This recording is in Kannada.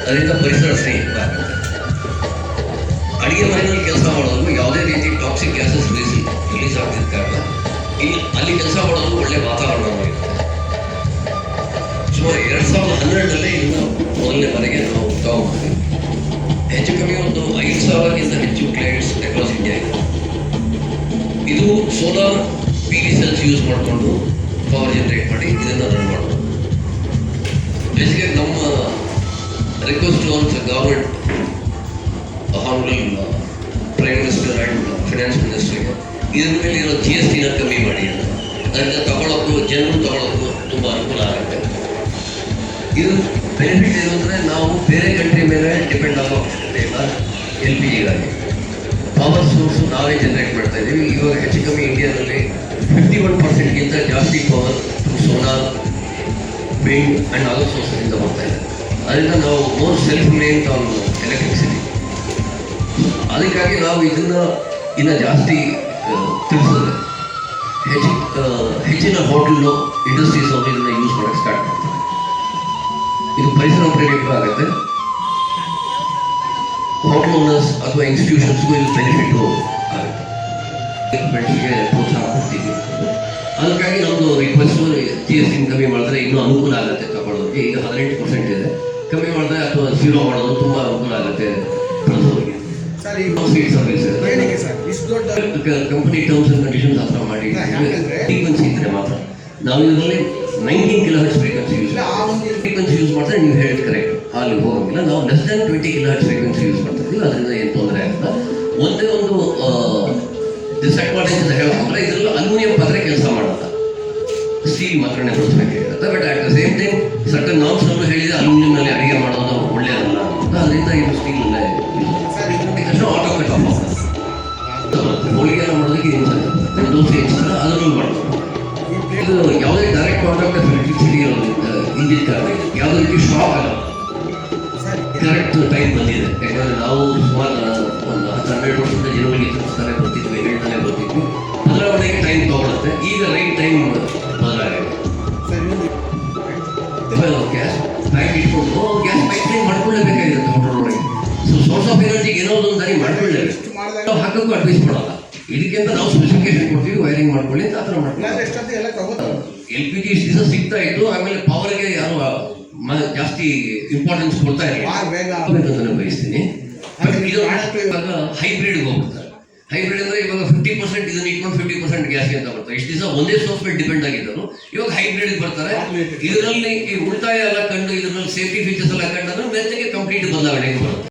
ಅದರಿಂದ ಪರಿಸರ ಸ್ನೇಹಿತ ಆಗುತ್ತೆ. ಅಡಿಗೆ ಮನೆಯಲ್ಲಿ ಕೆಲಸ ಮಾಡೋದು ಯಾವುದೇ ರೀತಿ ಟಾಕ್ಸಿಕ್ ಗ್ಯಾಸಸ್ ರಿಲೀಸ್ ಆಗ್ತಿದ್ದ ಕಾರಣ ಅಲ್ಲಿ ಕೆಲಸ ಮಾಡೋದು ಒಳ್ಳೆ ವಾತಾವರಣವಾಗಿರುತ್ತೆ. ಸುಮಾರು 2012 ಇನ್ನು ಮೊದಲನೇ ಮನೆಗೆ ನಾವು ತಗೊಂಡ್ಬಂದ್ವಿ. ಹೆಚ್ಚು ಕಮ್ಮಿ ಒಂದು 5,000ಕ್ಕಿಂತ ಹೆಚ್ಚು ಕ್ಲೈಂಟ್ಸ್ ಅಕ್ರಾಸ್ ಇಂಡಿಯಾ ಇದೆ. ಇದು ಸೋಲಾರ್ PV ಸೆಲ್ಸ್ ಯೂಸ್ ಮಾಡಿಕೊಂಡು ಪವರ್ ಜನರೇಟ್ ಮಾಡಿ ಇದನ್ನು ರನ್ ಮಾಡೋದು. ಬೇಸಿಗೆ ನಮ್ಮ request to government honourable prime minister and finance ಮಿನಿಸ್ಟರ್ಗೆ ಇದ್ರ ಮೇಲೆ ಇರೋ GSTನ ಕಮ್ಮಿ ಮಾಡಿ ಅಂತ. ಅದರಿಂದ ತಗೊಳ್ಳೋಕ್ಕೂ ಜನರು ತಗೊಳ್ಳೋಕ್ಕೂ ತುಂಬ ಅನುಕೂಲ ಆಗುತ್ತೆ. ಇದು ಬೆನಿಫಿಟ್ ಏನು ಅಂದರೆ ನಾವು ಬೇರೆ ಕಂಟ್ರಿ ಮೇಲೆ ಡಿಪೆಂಡ್ ಆಗೋ ಅವಶ್ಯಕತೆ ಇಲ್ಲ. LPGಗಾಗಿ ಪವರ್ ಸೋರ್ಸು ನಾವೇ ಜನರೇಟ್ ಮಾಡ್ತಾ ಇದ್ದೀವಿ. ಇವಾಗ ಹೆಚ್ಚು ಕಮ್ಮಿ ಇಂಡಿಯಾದಲ್ಲಿ 51%ಗಿಂತ ಜಾಸ್ತಿ power solar, wind and other ಸೋರ್ಸಸ್ನಿಂದ ಬರ್ತಾ ಇದೆ. ಅದರಿಂದ ನಾವು more self reliant on electricity. ಅದಕ್ಕಾಗಿ ನಾವು ಇದನ್ನು ಇನ್ನೂ ಜಾಸ್ತಿ ತಿಳಿಸಿದ್ರೆ ಹೆಚ್ಚಿನ ಹೋಟೆಲ್ಲು ಇಂಡಸ್ಟ್ರೀಸ್ ಅವರು ಇದನ್ನು ಯೂಸ್ ಮಾಡೋಕ್ಕೆ ಸ್ಟಾರ್ಟ್ ಮಾಡ್ತಾರೆ. ಇದು ಪರಿಸರ ಪ್ರೇರಿತ ಆಗುತ್ತೆ. ಹೋಟೆಲ್ ಓನರ್ಸ್ ಅಥವಾ ಇನ್ಸ್ಟಿಟ್ಯೂಷನ್ಸ್ಗೂ ಇದು ಬೆನಿಫಿಟ್ಟು ಆಗುತ್ತೆ. ಬೆಳೆಸಿಗೆ ಪ್ರೋತ್ಸಾಹ ಕೊಡ್ತೀವಿ. ಅದಕ್ಕಾಗಿ ನಮ್ಮದು ರಿಕ್ವೆಸ್ಟು GST ಕಮ್ಮಿ ಮಾಡಿದ್ರೆ ಇನ್ನೂ ಅನುಕೂಲ ಆಗುತ್ತೆ ತಗೊಳ್ಳೋರಿಗೆ. ಈಗ 18% ಇದೆ. ಕಮ್ಮಿ ಮಾಡಿದ್ರೆ ಅಥವಾ 0 ಮಾಡೋದು ತುಂಬ ಅನುಕೂಲ ಆಗುತ್ತೆ ಬಳಸೋರಿಗೆ. ಕಂಪನಿ ಟರ್ಮ್ಸ್ ಅಂಡ್ ಕಂಡೀಷನ್ಸ್ ಹತ್ರ ಮಾಡಿ ಫ್ರೀಕ್ವೆನ್ಸಿ ಇದ್ರೆ ಮಾತ್ರ ನಾವು ಇದರಲ್ಲಿ 19 kHz ಫ್ರೀಕ್ವೆನ್ಸಿ ಯೂಸ್ ಮಾಡ್ತಾರೆ. ನೀವು ಹೇಳಿದ್ ಕರೆಕ್ಟ್, ಅಲ್ಲಿ ಹೋಗೋಂಗಿಲ್ಲ. ನಾವು less than 20 kHz frequency use ಮಾಡ್ತಾ ಇದ್ದೀವಿ. ಅದರಿಂದ ಏನು ತೊಂದರೆ ಆಗಲ್ಲ. ಒಂದೇ ಒಂದು ಡಿಸ್ಅಡ್ವಾಂಟೇಜ್ ಅಂತ ಹೇಳೋದ್ರೆ ಇದರಲ್ಲಿ ಅಲ್ಯೂಮಿನಿಯಂ ಪಾತ್ರೆ ಕೆಲಸ ಮಾಡಲ್ಲ, ಸ್ಟೀಲ್ ಮಾತ್ರನೇ ಬಳಸಬೇಕಾಗಿರುತ್ತೆ. But at the same time certain ನಾರ್ಮ್ಸ್ನಲ್ಲೂ ಹೇಳಿದೆ ಅಲ್ಯೂಮಿನಿಯಂನಲ್ಲಿ ಅಡುಗೆ ಮಾಡೋದು ಒಳ್ಳೆಯದಲ್ಲ ಅಂತ. ಅದರಿಂದ ಇದು ಸ್ಟೀಲಲ್ಲೇ ಆಟೋ ಕಟ್ ಆಫ್ ಹೋಳಿಗೆ ಎಲ್ಲ ಮಾಡೋದಕ್ಕೆ ಏನು ದೋಸೆ ಹೆಚ್ಚಲ್ಲ ಅದನ್ನು ಮಾಡ್ಬೋದು. ಇದು ಯಾವುದೇ ಡೈರೆಕ್ಟ್ ಕಾಂಟ್ಯಾಕ್ಟ್ ಎಲೆಕ್ಟ್ರಿಸಿಟಿ ಇಂಜಿನ್ ಕಾರಣ ಯಾವುದೇ ರೀತಿ ಶಾಕ್ ಆಗಲ್ಲ. ಕರೆಕ್ಟ್ ಟೈಮ್ ಬಂದಿದೆ. ಯಾಕಂದರೆ ನಾವು ಸುಮಾರು ಒಂದು 12 ವರ್ಷದ ಜನಗಳಿಗೆ ತಿಳಿಸ್ತಾನೆ ಬರ್ತಿದ್ವಿ, ಹೇಳ್ತಾನೆ ಬರ್ತಿದ್ವಿ. ಅದರ ಒಳಗೆ ಟೈಮ್ ತೊಗೊಳುತ್ತೆ. ಈಗ ರೈಟ್ ಟೈಮ್ ಬದಲಾಗಿದೆ. ಗ್ಯಾಸ್ ಪ್ಯಾಕ್ ಇಟ್ಕೊಂಡು ಗ್ಯಾಸ್ ಪೈಪ್ಲೈನ್ ಮಾಡ್ಕೊಳ್ಳೇಬೇಕಾಗಿರುತ್ತೆ ಹೋಟೆಲ್ ಒಳಗೆ. ಸೊ ಸೋರ್ಸ್ ಆಫ್ ಎನರ್ಜಿಗೆ ಏನೋ ಒಂದು ದಾರಿ ಮಾಡ್ಕೊಳ್ಳೇಬೇಕು. ನಾವು ಹಾಕೋಕ್ಕೂ ಅಡ್ವೈಸ್ ಮಾಡೋಲ್ಲ. ಇದಕ್ಕಿಂತ ನಾವು ಸ್ಪೆಸಿಫಿಕೇಶನ್ ಕೊಡ್ತೀವಿ, ವೈರಿಂಗ್ ಮಾಡ್ಕೊಳ್ಳಿ ಅಂತ ಆ ಥರ ಮಾಡ್ತೀವಿ. LPG ಇಷ್ಟು ಸಿಗ್ತಾ ಇತ್ತು. ಆಮೇಲೆ ಪವರ್ಗೆ ಯಾರು ಜಾಸ್ತಿ ಇಂಪಾರ್ಟೆನ್ಸ್ ಕೊಡ್ತಾ ಇಲ್ಲ ಬಯಸ್ತೀನಿ. ಇವಾಗ ಹೈಬ್ರಿಡ್ಗೆ ಹೋಗ್ಬಿಡ್ತಾರೆ. ಹೈಬ್ರಿಡ್ ಅಂದರೆ ಇವಾಗ 50% ಇದನ್ನ ಇಟ್ಕೊಂಡು 50% ಗ್ಯಾಸ್ಗೆ ಅಂತ ಬರ್ತಾರೆ. ಇಷ್ಟು ದಿವಸ ಒಂದೇ ಸೋರ್ಸ್ ಮೇಲೆ ಡಿಪೆಂಡ್ ಆಗಿದ್ದರು. ಇವಾಗ ಹೈಬ್ರಿಡ್ಗೆ ಬರ್ತಾರೆ. ಇದರಲ್ಲಿ ಈ ಉಳಿತಾಯ ಎಲ್ಲ ಕಂಡು ಇದರಲ್ಲಿ ಸೇಫ್ಟಿ ಫೀಚರ್ಸ್ ಎಲ್ಲ ಕಂಡು ಮೆತ್ತಗೆ ಕಂಪ್ಲೀಟ್ ಬದಲಾವಣೆಗೆ ಬರುತ್ತೆ.